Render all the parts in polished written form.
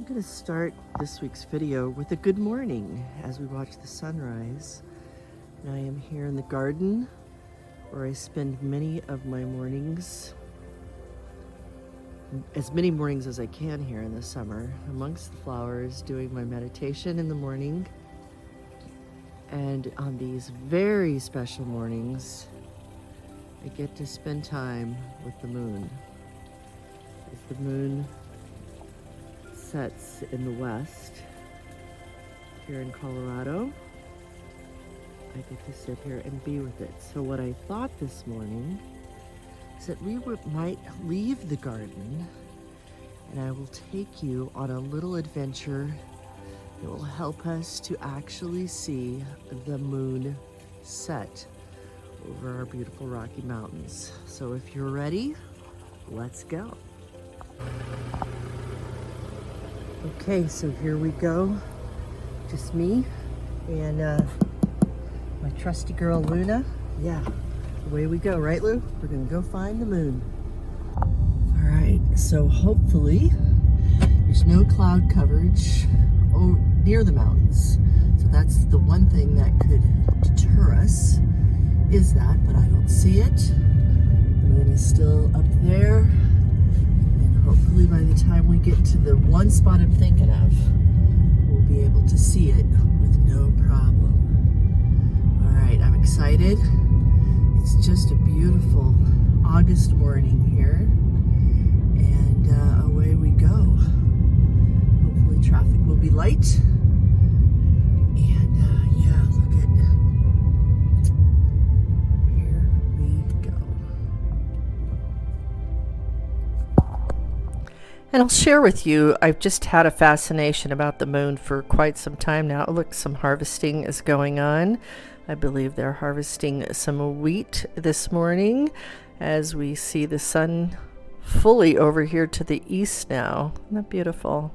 I'm going to start this week's video with a good morning as we watch the sunrise. And I am here in the garden where I spend many of my mornings, as many mornings as I can here in the summer, amongst the flowers, doing my meditation in the morning. And on these very special mornings, I get to spend time with the moon. As the moon sets in the west here in Colorado, I get to sit here and be with it. So what I thought this morning is that we might leave the garden and I will take you on a little adventure that will help us to actually see the moon set over our beautiful Rocky Mountains. So if you're ready, let's go. Okay, so here we go. Just me and my trusty girl Luna. Yeah, away we go, right Lou? We're gonna go find the moon. All right, so hopefully there's no cloud coverage near the mountains. So that's the one thing that could deter us, is that, but I don't see it. The moon is still up there. Hopefully by the time we get to the one spot I'm thinking of, we'll be able to see it with no problem. All right, I'm excited. It's just a beautiful August morning here, and away we go. Hopefully traffic will be light. And yeah, look at, here we go. And I'll share with you, I've just had a fascination about the moon for quite some time now. Look, some harvesting is going on. I believe they're harvesting some wheat this morning as we see the sun fully over here to the east now. Isn't that beautiful?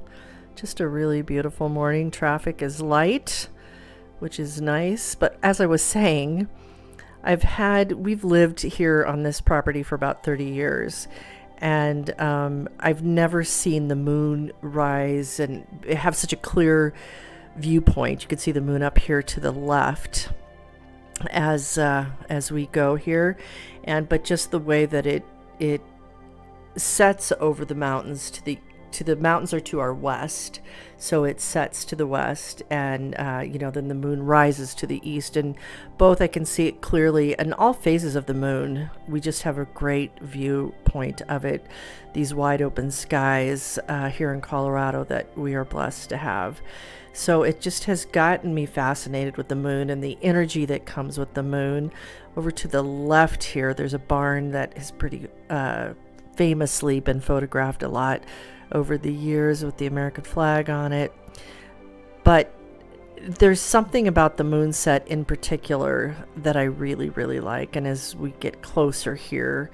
Just a really beautiful morning. Traffic is light, which is nice. But as I was saying, we've lived here on this property for about 30 years. And I've never seen the moon rise and have such a clear viewpoint. You can see the moon up here to the left as we go here, but just the way that it sets over the mountains to the mountains are to our west, so it sets to the west, and then the moon rises to the east, and both I can see it clearly in all phases of the moon. We just have a great viewpoint of it, these wide open skies here in Colorado that we are blessed to have. So it just has gotten me fascinated with the moon and the energy that comes with the moon. Over to the left here, there's a barn that has pretty famously been photographed a lot over the years with the American flag on it. But there's something about the moonset in particular that I really, really like. And as we get closer here,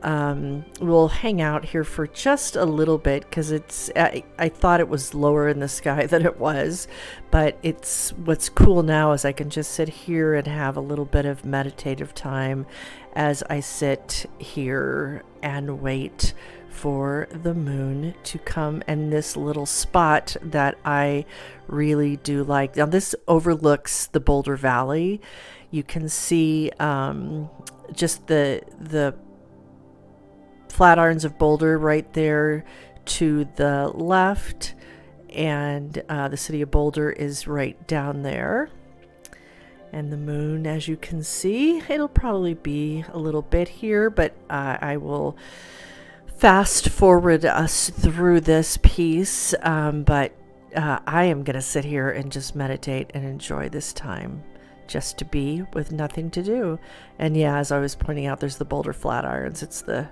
we'll hang out here for just a little bit because I thought it was lower in the sky than it was. But what's cool now is I can just sit here and have a little bit of meditative time as I sit here and wait for the moon to come, and this little spot that I really do like. Now this overlooks the Boulder Valley. You can see just the Flatirons of Boulder right there to the left, and the city of Boulder is right down there. And the moon, as you can see, it'll probably be a little bit here, but I will fast forward us through this piece, but I am going to sit here and just meditate and enjoy this time just to be with nothing to do. And yeah, as I was pointing out, there's the Boulder Flatirons. It's the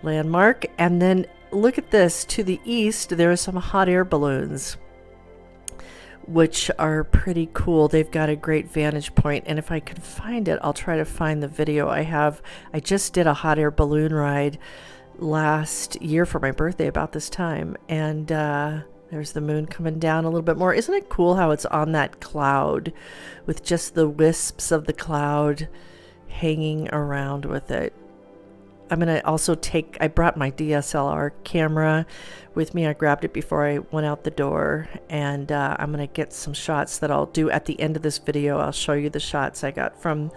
landmark. And then look at this. To the east, there are some hot air balloons, which are pretty cool. They've got a great vantage point, and if I can find it, I'll try to find the video I just did a hot air balloon ride last year for my birthday about this time, and there's the moon coming down a little bit more. Isn't it cool how it's on that cloud with just the wisps of the cloud hanging around with it? I'm gonna also I brought my DSLR camera with me. I grabbed it before I went out the door, and I'm gonna get some shots that I'll do at the end of this video. I'll show you the shots I got from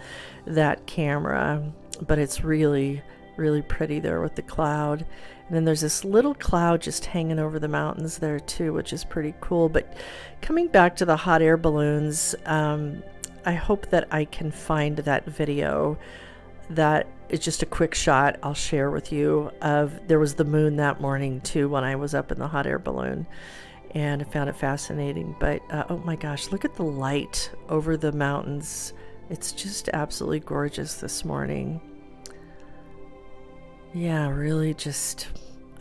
that camera, but it's really, really pretty there with the cloud. And then there's this little cloud just hanging over the mountains there too, which is pretty cool. But coming back to the hot air balloons, I hope that I can find that video. That is just a quick shot I'll share with you of, there was the moon that morning too when I was up in the hot air balloon, and I found it fascinating. But oh my gosh, look at the light over the mountains. It's just absolutely gorgeous this morning. Yeah, really just,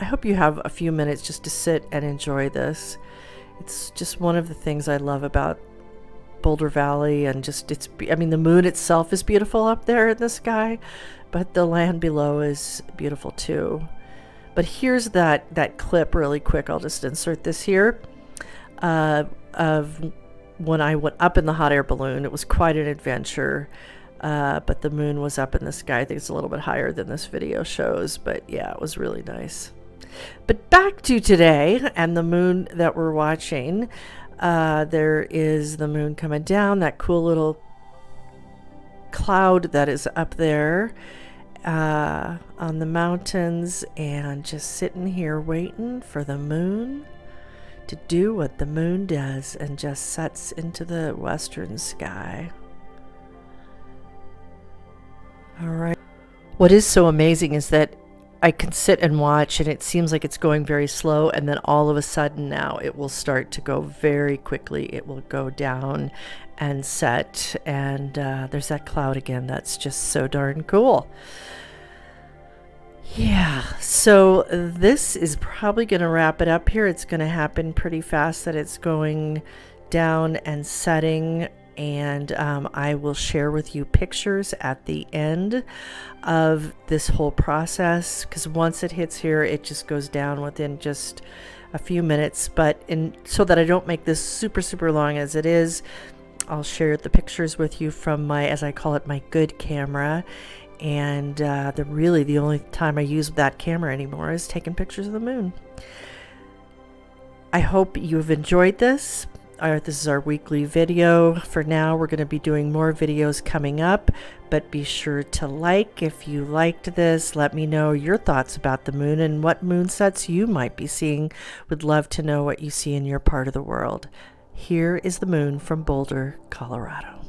I hope you have a few minutes just to sit and enjoy this. It's just one of the things I love about Boulder Valley, and just I mean, the moon itself is beautiful up there in the sky, but the land below is beautiful too. But here's that clip really quick. I'll just insert this here of when I went up in the hot air balloon. It was quite an adventure, but the moon was up in the sky. I think it's a little bit higher than this video shows, but yeah, it was really nice. But back to today and the moon that we're watching. There is the moon coming down, that cool little cloud that is up there on the mountains, and just sitting here waiting for the moon to do what the moon does and just sets into the western sky. All right. What is so amazing is that I can sit and watch, and it seems like it's going very slow, and then all of a sudden now it will start to go very quickly. It will go down and set, and there's that cloud again. That's just so darn cool. Yeah, so this is probably going to wrap it up here. It's going to happen pretty fast that it's going down and setting, and I will share with you pictures at the end of this whole process, because once it hits here, it just goes down within just a few minutes. But so that I don't make this super long as it is, I'll share the pictures with you from my, as I call it, my good camera. And the only time I use that camera anymore is taking pictures of the moon. I hope you've enjoyed this. This is our weekly video. For now, we're going to be doing more videos coming up, but be sure to like if you liked this. Let me know your thoughts about the moon and what moon sets you might be seeing. Would love to know what you see in your part of the world. Here is the moon from Boulder, Colorado.